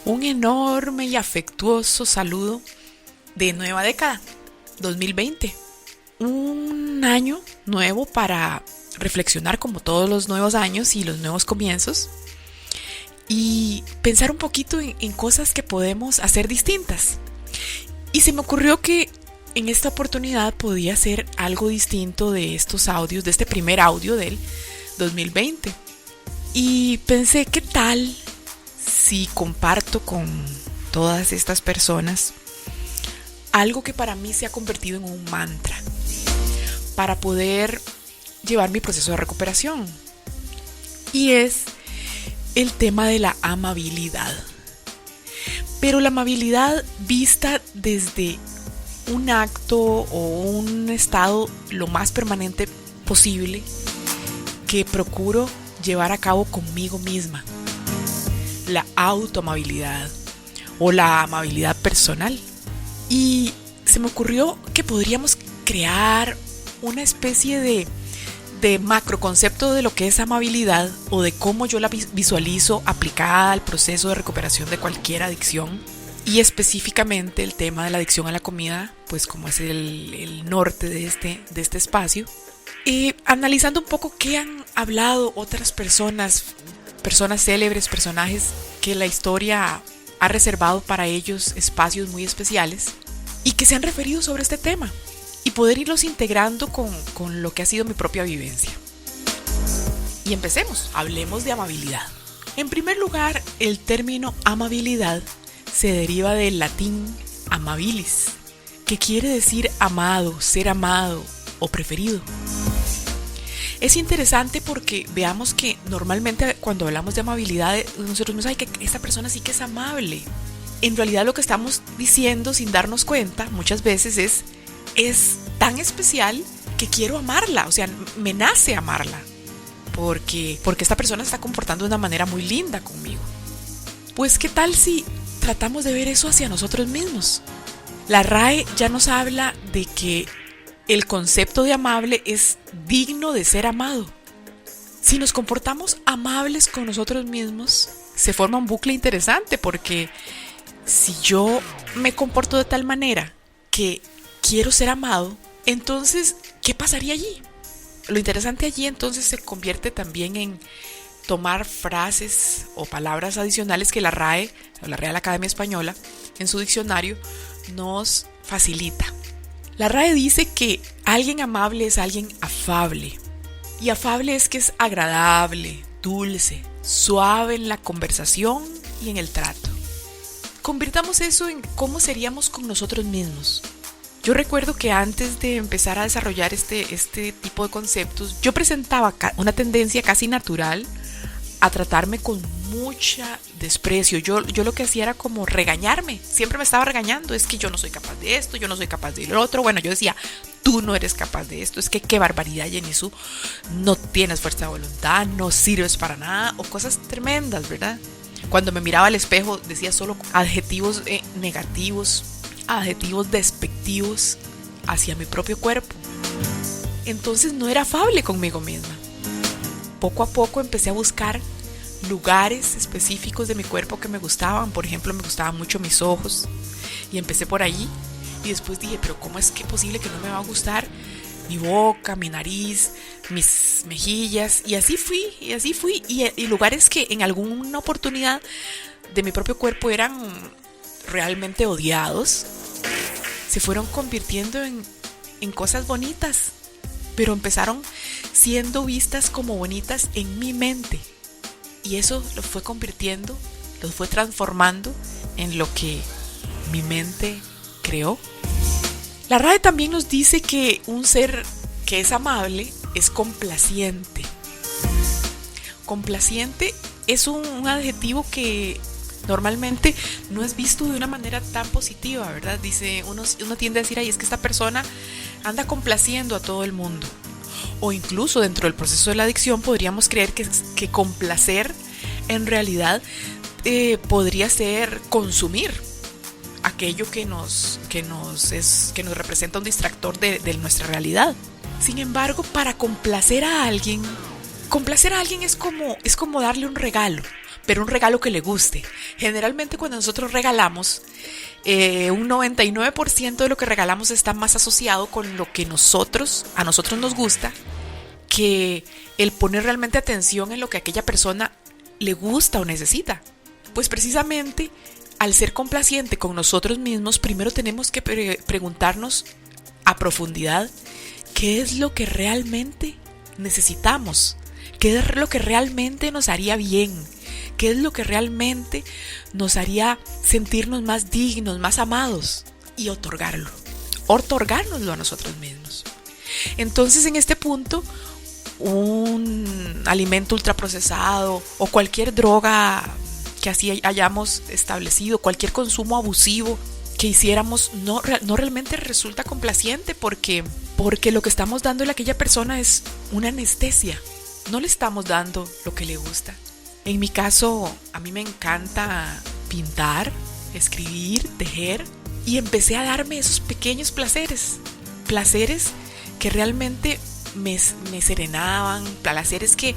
Un enorme y afectuoso saludo de nueva década, 2020. Un año nuevo para reflexionar como todos los nuevos años y los nuevos comienzos y pensar un poquito en cosas que podemos hacer distintas. Y se me ocurrió que en esta oportunidad podía ser algo distinto de estos audios, de este primer audio del 2020. Y pensé, ¿qué tal si comparto con todas estas personas algo que para mí se ha convertido en un mantra para poder llevar mi proceso de recuperación? Y es el tema de la amabilidad. Pero la amabilidad vista desde un acto o un estado lo más permanente posible que procuro llevar a cabo conmigo misma. La autoamabilidad o la amabilidad personal. Y se me ocurrió que podríamos crear una especie de macroconcepto de lo que es amabilidad o de cómo yo la visualizo aplicada al proceso de recuperación de cualquier adicción. Y específicamente el tema de la adicción a la comida, pues como es el norte de este espacio. Y analizando un poco qué han hablado otras personas célebres, personajes que la historia ha reservado para ellos espacios muy especiales y que se han referido sobre este tema y poder irlos integrando con lo que ha sido mi propia vivencia. Y empecemos, hablemos de amabilidad. En primer lugar, el término amabilidad se deriva del latín amabilis, que quiere decir amado, ser amado o preferido. Es interesante porque veamos que normalmente cuando hablamos de amabilidad, nosotros nos que esta persona sí que es amable. En realidad lo que estamos diciendo sin darnos cuenta muchas veces es tan especial que quiero amarla, o sea, me nace amarla, porque esta persona se está comportando de una manera muy linda conmigo. Pues ¿qué tal si tratamos de ver eso hacia nosotros mismos? La RAE ya nos habla de que el concepto de amable es digno de ser amado. Si nos comportamos amables con nosotros mismos, se forma un bucle interesante, porque si yo me comporto de tal manera que quiero ser amado, entonces, ¿qué pasaría allí? Lo interesante allí entonces se convierte también en tomar frases o palabras adicionales que la RAE, o la Real Academia Española, en su diccionario nos facilita. La RAE dice que alguien amable es alguien afable. Y afable es que es agradable, dulce, suave en la conversación y en el trato. Convirtamos eso en cómo seríamos con nosotros mismos. Yo recuerdo que antes de empezar a desarrollar este tipo de conceptos, yo presentaba una tendencia casi natural a tratarme con mucha desprecio. Yo lo que hacía era como regañarme. Siempre me estaba regañando. Es que yo no soy capaz de esto, yo no soy capaz de lo otro. Bueno, yo decía, tú no eres capaz de esto. Es que qué barbaridad, Jenisu. No tienes fuerza de voluntad, no sirves para nada. O cosas tremendas, ¿verdad? Cuando me miraba al espejo decía solo adjetivos negativos, adjetivos despectivos hacia mi propio cuerpo. Entonces no era afable conmigo misma. Poco a poco empecé a buscar lugares específicos de mi cuerpo que me gustaban. Por ejemplo, me gustaban mucho mis ojos y empecé por allí, y después dije, pero ¿cómo es que es posible que no me va a gustar mi boca, mi nariz, mis mejillas? Y así fui y lugares que en alguna oportunidad de mi propio cuerpo eran realmente odiados se fueron convirtiendo en cosas bonitas, pero empezaron siendo vistas como bonitas en mi mente, y eso lo fue convirtiendo, lo fue transformando en lo que mi mente creó. La RAE también nos dice que un ser que es amable es complaciente. Complaciente es un adjetivo que normalmente no es visto de una manera tan positiva, ¿verdad? Dice, uno tiende a decir, ay, es que esta persona anda complaciendo a todo el mundo. O incluso dentro del proceso de la adicción podríamos creer que complacer en realidad podría ser consumir aquello que nos representa un distractor de nuestra realidad. Sin embargo, para complacer a alguien es como darle un regalo. pero un regalo que le guste. Generalmente cuando nosotros regalamos, un 99% de lo que regalamos está más asociado con lo que a nosotros nos gusta, que el poner realmente atención en lo que a aquella persona le gusta o necesita. Pues precisamente al ser complaciente con nosotros mismos, primero tenemos que preguntarnos a profundidad qué es lo que realmente necesitamos, qué es lo que realmente nos haría bien, qué es lo que realmente nos haría sentirnos más dignos, más amados, y otorgárnoslo a nosotros mismos. Entonces, en este punto, un alimento ultraprocesado o cualquier droga que así hayamos establecido, cualquier consumo abusivo que hiciéramos, no realmente resulta complaciente, porque lo que estamos dándole a aquella persona es una anestesia. No le estamos dando lo que le gusta. En mi caso, a mí me encanta pintar, escribir, tejer, y empecé a darme esos pequeños placeres que realmente me serenaban, placeres que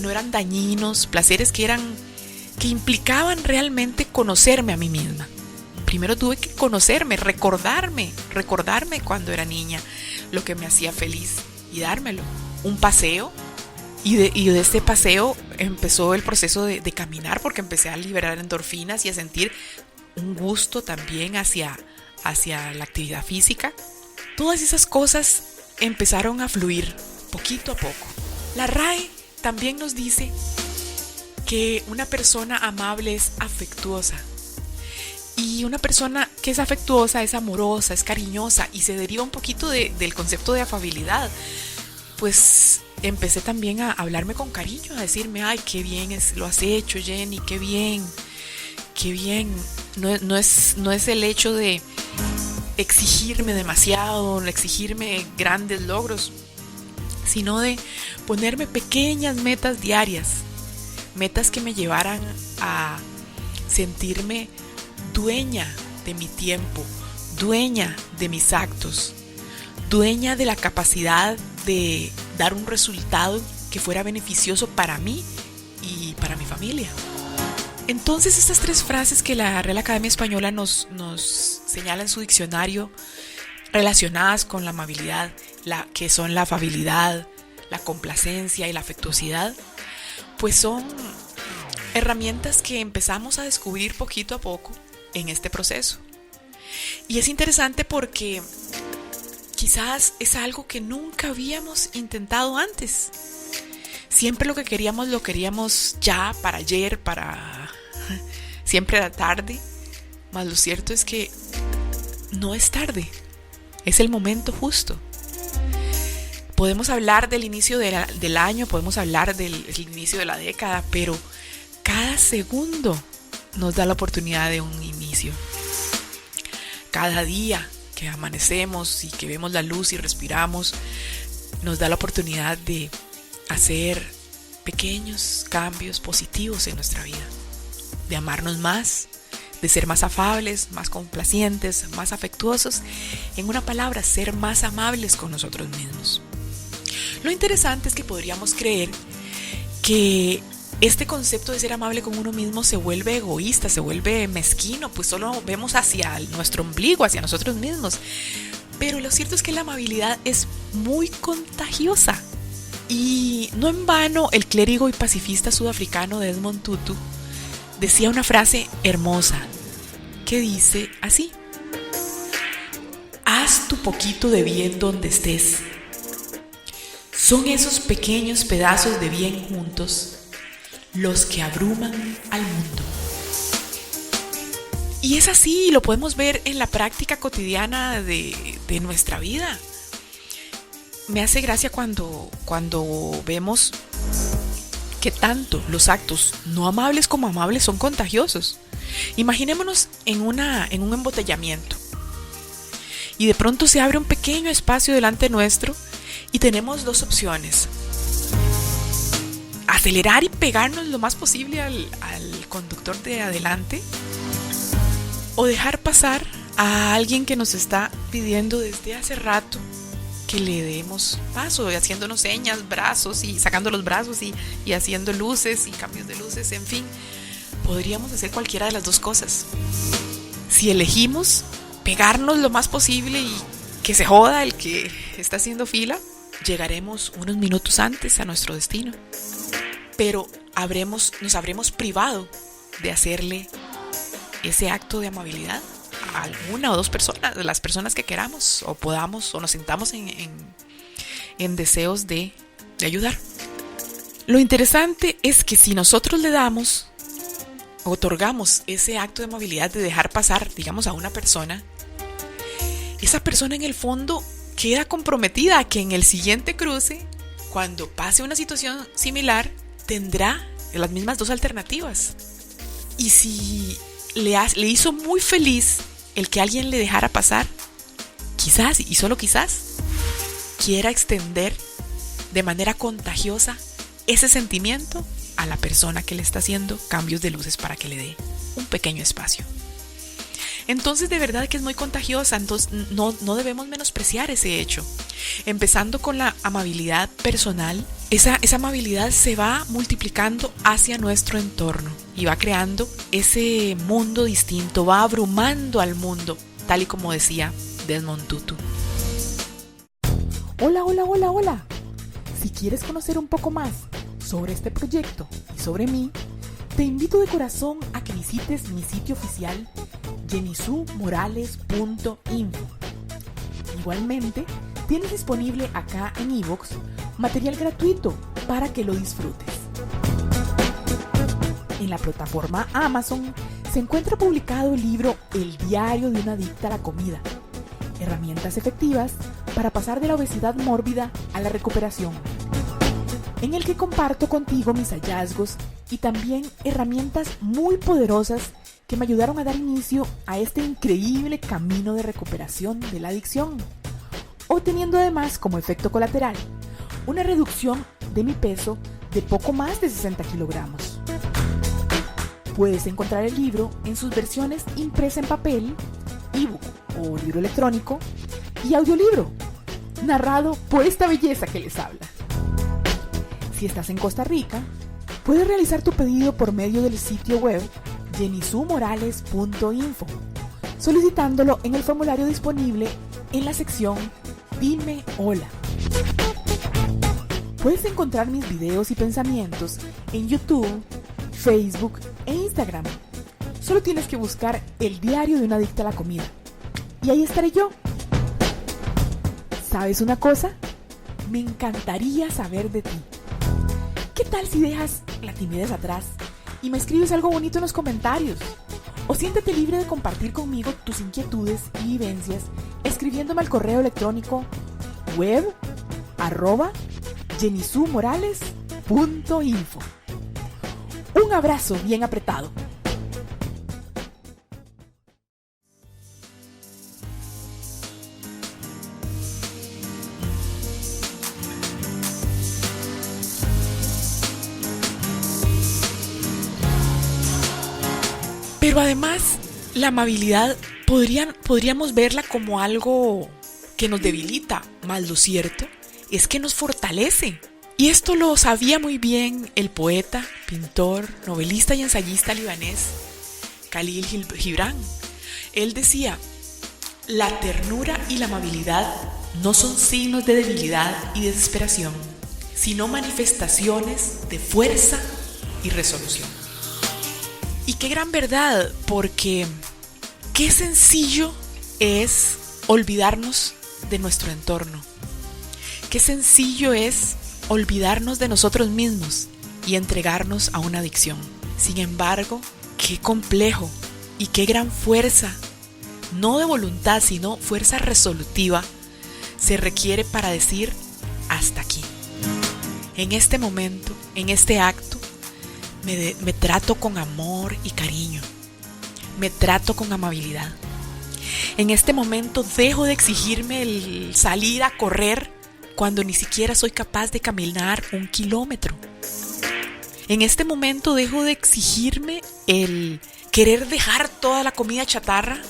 no eran dañinos, placeres que implicaban realmente conocerme a mí misma. Primero tuve que conocerme, recordarme cuando era niña, lo que me hacía feliz, y dármelo. Un paseo, y de este paseo empezó el proceso de caminar, porque empecé a liberar endorfinas y a sentir un gusto también hacia la actividad física. Todas esas cosas empezaron a fluir poquito a poco. La RAE también nos dice que una persona amable es afectuosa. Y una persona que es afectuosa es amorosa, es cariñosa, y se deriva un poquito del concepto de afabilidad. Pues empecé también a hablarme con cariño, a decirme, ay, qué bien lo has hecho, Jenny, qué bien. No es el hecho de exigirme demasiado, exigirme grandes logros, sino de ponerme pequeñas metas diarias, metas que me llevaran a sentirme dueña de mi tiempo, dueña de mis actos, dueña de la capacidad de dar un resultado que fuera beneficioso para mí y para mi familia. Entonces, estas 3 frases que la Real Academia Española nos señala en su diccionario, relacionadas con la amabilidad, que son la afabilidad, la complacencia y la afectuosidad, pues son herramientas que empezamos a descubrir poquito a poco en este proceso. Y es interesante porque quizás es algo que nunca habíamos intentado antes. Siempre lo queríamos ya, para ayer, siempre era tarde. Mas lo cierto es que no es tarde, es el momento justo. Podemos hablar del inicio del año, podemos hablar del inicio de la década, pero cada segundo nos da la oportunidad de un inicio. Cada día que amanecemos y que vemos la luz y respiramos, nos da la oportunidad de hacer pequeños cambios positivos en nuestra vida, de amarnos más, de ser más afables, más complacientes, más afectuosos. En una palabra, ser más amables con nosotros mismos. Lo interesante es que podríamos creer que este concepto de ser amable con uno mismo se vuelve egoísta, se vuelve mezquino, pues solo vemos hacia nuestro ombligo, hacia nosotros mismos. Pero lo cierto es que la amabilidad es muy contagiosa. Y no en vano, el clérigo y pacifista sudafricano Desmond Tutu decía una frase hermosa que dice así: haz tu poquito de bien donde estés. Son esos pequeños pedazos de bien juntos los que abruman al mundo. Y es así, lo podemos ver en la práctica cotidiana de nuestra vida. Me hace gracia cuando vemos que tanto los actos no amables como amables son contagiosos. Imaginémonos en un embotellamiento y de pronto se abre un pequeño espacio delante nuestro y tenemos 2 opciones: acelerar y pegarnos lo más posible al conductor de adelante, o dejar pasar a alguien que nos está pidiendo desde hace rato que le demos paso, haciéndonos señas, brazos, y sacando los brazos y haciendo luces y cambios de luces, en fin. podríamos hacer cualquiera de las dos cosas. Si elegimos pegarnos lo más posible y que se joda el que está haciendo fila, llegaremos unos minutos antes a nuestro destino. Pero nos habremos privado de hacerle ese acto de amabilidad a una o dos personas, de las personas que queramos o podamos o nos sintamos en deseos de ayudar. Lo interesante es que si nosotros otorgamos ese acto de amabilidad de dejar pasar, digamos, a una persona, esa persona en el fondo queda comprometida a que en el siguiente cruce, cuando pase una situación similar, tendrá las mismas dos alternativas. Y si le hizo muy feliz el que alguien le dejara pasar, quizás, y solo quizás, quiera extender de manera contagiosa ese sentimiento a la persona que le está haciendo cambios de luces para que le dé un pequeño espacio. Entonces, de verdad que es muy contagiosa, entonces no debemos menospreciar ese hecho. Empezando con la amabilidad personal, esa amabilidad se va multiplicando hacia nuestro entorno y va creando ese mundo distinto, va abrumando al mundo, tal y como decía Desmond Tutu. Hola. Si quieres conocer un poco más sobre este proyecto y sobre mí, te invito de corazón a que visites mi sitio oficial jenisumorales.info. Igualmente, tienes disponible acá en iVoox material gratuito para que lo disfrutes. En la plataforma Amazon se encuentra publicado el libro El diario de una adicta a la comida, herramientas efectivas para pasar de la obesidad mórbida a la recuperación, en el que comparto contigo mis hallazgos y también herramientas muy poderosas que me ayudaron a dar inicio a este increíble camino de recuperación de la adicción, obteniendo además como efecto colateral una reducción de mi peso de poco más de 60 kilogramos. Puedes encontrar el libro en sus versiones impresa en papel, ebook o libro electrónico y audiolibro, narrado por esta belleza que les habla. Si estás en Costa Rica, puedes realizar tu pedido por medio del sitio web jenisumorales.info, solicitándolo en el formulario disponible en la sección Dime Hola. Puedes encontrar mis videos y pensamientos en YouTube, Facebook e Instagram. Solo tienes que buscar El diario de una adicta a la comida y ahí estaré yo. ¿Sabes una cosa? Me encantaría saber de ti. ¿Qué tal si dejas la timidez atrás y me escribes algo bonito en los comentarios? O siéntete libre de compartir conmigo tus inquietudes y vivencias escribiéndome al correo electrónico web@jenisumorales.info. Un abrazo bien apretado. Pero además, la amabilidad podríamos verla como algo que nos debilita, más lo cierto es que nos fortalece. Y esto lo sabía muy bien el poeta, pintor, novelista y ensayista libanés Khalil Gibran. Él decía: la ternura y la amabilidad no son signos de debilidad y desesperación, sino manifestaciones de fuerza y resolución. Y qué gran verdad, porque qué sencillo es olvidarnos de nuestro entorno. Qué sencillo es olvidarnos de nosotros mismos y entregarnos a una adicción. Sin embargo, qué complejo y qué gran fuerza, no de voluntad, sino fuerza resolutiva, se requiere para decir hasta aquí. En este momento, en este acto, me trato con amor y cariño. Me trato con amabilidad. En este momento dejo de exigirme el salir a correr cuando ni siquiera soy capaz de caminar 1 kilómetro. En este momento dejo de exigirme el querer dejar toda la comida chatarra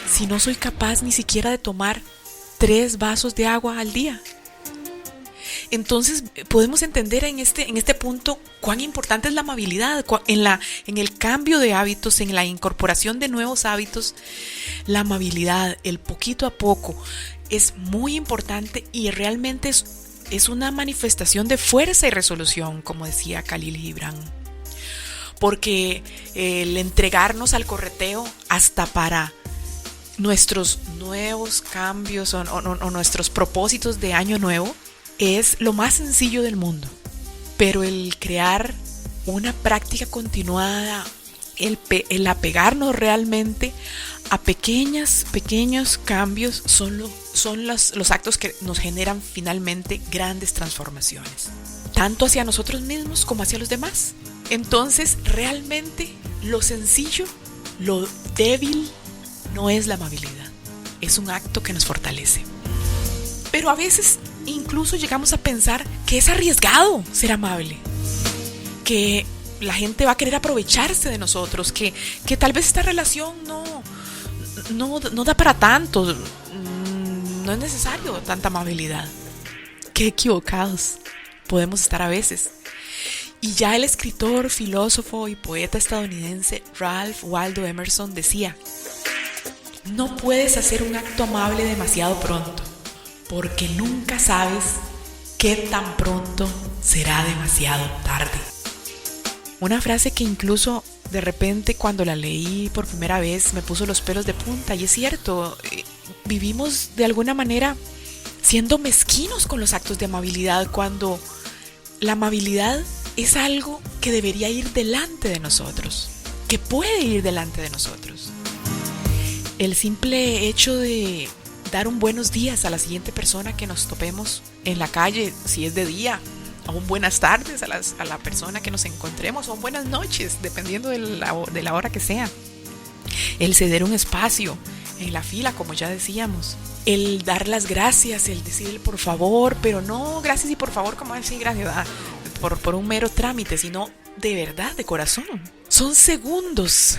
si no soy capaz ni siquiera de tomar 3 vasos de agua al día. Entonces podemos entender en este punto cuán importante es la amabilidad, en el cambio de hábitos, en la incorporación de nuevos hábitos. La amabilidad, el poquito a poco, es muy importante y realmente es una manifestación de fuerza y resolución, como decía Khalil Gibran. Porque el entregarnos al correteo hasta para nuestros nuevos cambios o nuestros propósitos de año nuevo es lo más sencillo del mundo. Pero el crear una práctica continuada, el apegarnos realmente a pequeños cambios son los actos que nos generan finalmente grandes transformaciones, tanto hacia nosotros mismos como hacia los demás. Entonces, realmente lo sencillo, lo débil, no es la amabilidad, es un acto que nos fortalece. Pero a veces incluso llegamos a pensar que es arriesgado ser amable, que la gente va a querer aprovecharse de nosotros, que tal vez esta relación no da para tanto, no es necesario tanta amabilidad. Qué equivocados podemos estar a veces. Y ya el escritor, filósofo y poeta estadounidense Ralph Waldo Emerson decía: no puedes hacer un acto amable demasiado pronto, porque nunca sabes qué tan pronto será demasiado tarde. Una frase que incluso de repente cuando la leí por primera vez me puso los pelos de punta, y es cierto, vivimos de alguna manera siendo mezquinos con los actos de amabilidad, cuando la amabilidad es algo que debería ir delante de nosotros, que puede ir delante de nosotros. El simple hecho de dar un buenos días a la siguiente persona que nos topemos en la calle, si es de día, o un buenas tardes a la persona que nos encontremos, o un buenas noches, dependiendo de la hora que sea. El ceder un espacio en la fila, como ya decíamos. El dar las gracias, el decir el por favor, pero no gracias y por favor como decir gracias por un mero trámite, sino de verdad, de corazón. Son segundos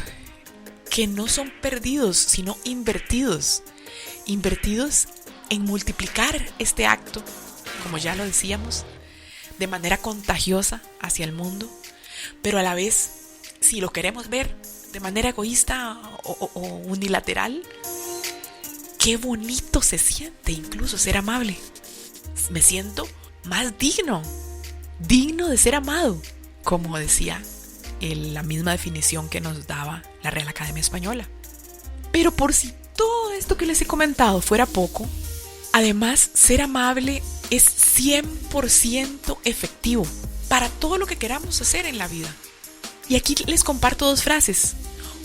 que no son perdidos, sino invertidos en multiplicar este acto, como ya lo decíamos, de manera contagiosa hacia el mundo, pero a la vez, si lo queremos ver de manera egoísta o unilateral, qué bonito se siente incluso ser amable. Me siento más digno de ser amado, como decía la misma definición que nos daba la Real Academia Española. Pero por si todo esto que les he comentado fuera poco, además ser amable es 100% efectivo para todo lo que queramos hacer en la vida. Y aquí les comparto dos frases.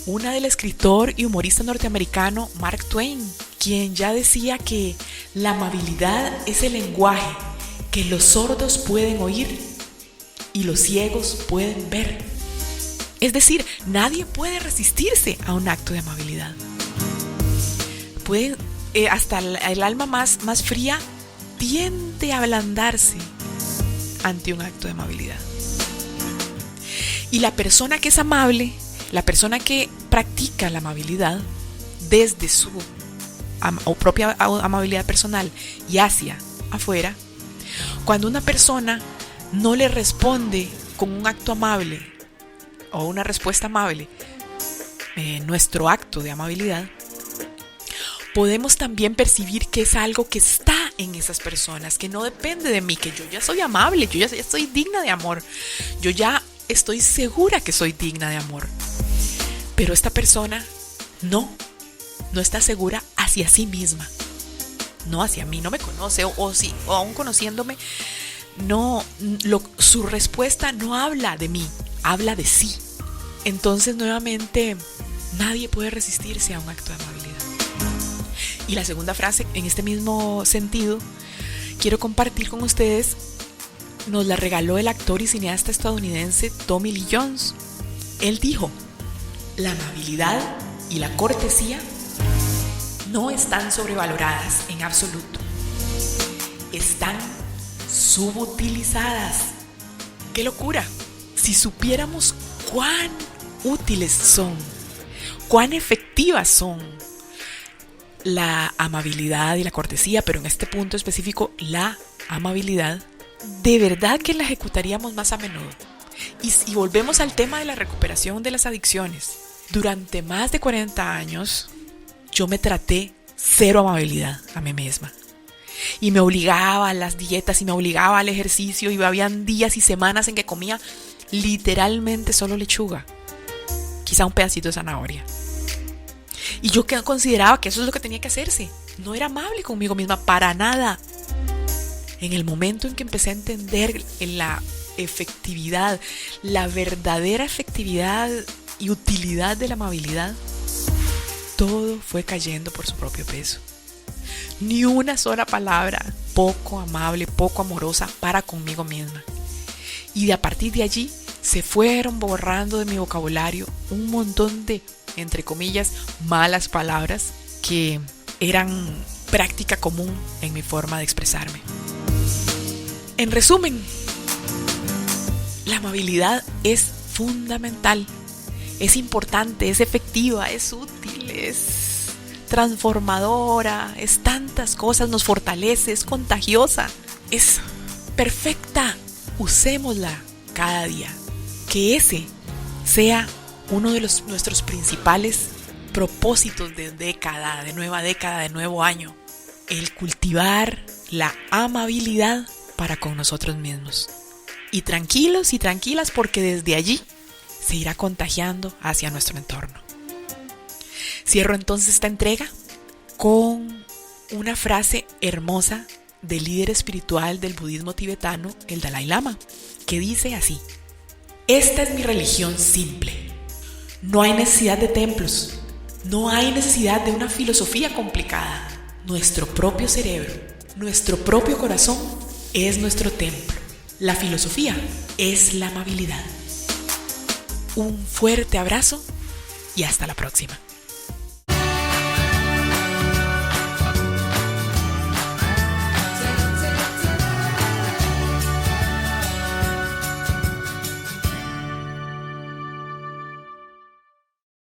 Una del escritor y humorista norteamericano Mark Twain, quien ya decía que la amabilidad es el lenguaje que los sordos pueden oír y los ciegos pueden ver. Es decir, nadie puede resistirse a un acto de amabilidad. Hasta el alma más fría tiende a ablandarse ante un acto de amabilidad. Y la persona que es amable, la persona que practica la amabilidad desde su propia amabilidad personal y hacia afuera, cuando una persona no le responde con un acto amable o una respuesta amable, nuestro acto de amabilidad, podemos también percibir que es algo que está en esas personas, que no depende de mí, que yo ya soy amable, yo ya soy digna de amor, yo ya estoy segura que soy digna de amor. Pero esta persona no está segura hacia sí misma, no hacia mí, no me conoce, o aún conociéndome, su respuesta no habla de mí, habla de sí. Entonces, nuevamente, nadie puede resistirse a un acto de amabilidad. Y la segunda frase, en este mismo sentido, quiero compartir con ustedes, nos la regaló el actor y cineasta estadounidense Tommy Lee Jones. Él dijo: la amabilidad y la cortesía no están sobrevaloradas en absoluto. Están subutilizadas. ¡Qué locura! Si supiéramos cuán útiles son, cuán efectivas son la amabilidad y la cortesía, pero en este punto específico la amabilidad de verdad que la ejecutaríamos más a menudo. Y volvemos al tema de la recuperación de las adicciones. Durante más de 40 años, yo me traté cero amabilidad a mí misma. Y me obligaba a las dietas y me obligaba al ejercicio y habían días y semanas en que comía literalmente solo lechuga. Quizá un pedacito de zanahoria. Y yo consideraba que eso es lo que tenía que hacerse. No era amable conmigo misma para nada. En el momento en que empecé a entender la efectividad, la verdadera efectividad y utilidad de la amabilidad, todo fue cayendo por su propio peso. Ni una sola palabra poco amable, poco amorosa para conmigo misma. Y a partir de allí se fueron borrando de mi vocabulario un montón de, entre comillas, malas palabras que eran práctica común en mi forma de expresarme. En resumen, la amabilidad es fundamental, es importante, es efectiva, es útil, es transformadora, es tantas cosas, nos fortalece, es contagiosa, es perfecta. Usémosla cada día. Que ese sea uno de nuestros principales propósitos de década, de nueva década, de nuevo año. El cultivar la amabilidad para con nosotros mismos. Y tranquilos y tranquilas, porque desde allí se irá contagiando hacia nuestro entorno. Cierro entonces esta entrega con una frase hermosa del líder espiritual del budismo tibetano, el Dalai Lama, que dice así: esta es mi religión simple. No hay necesidad de templos, no hay necesidad de una filosofía complicada. Nuestro propio cerebro, nuestro propio corazón es nuestro templo. La filosofía es la amabilidad. Un fuerte abrazo y hasta la próxima.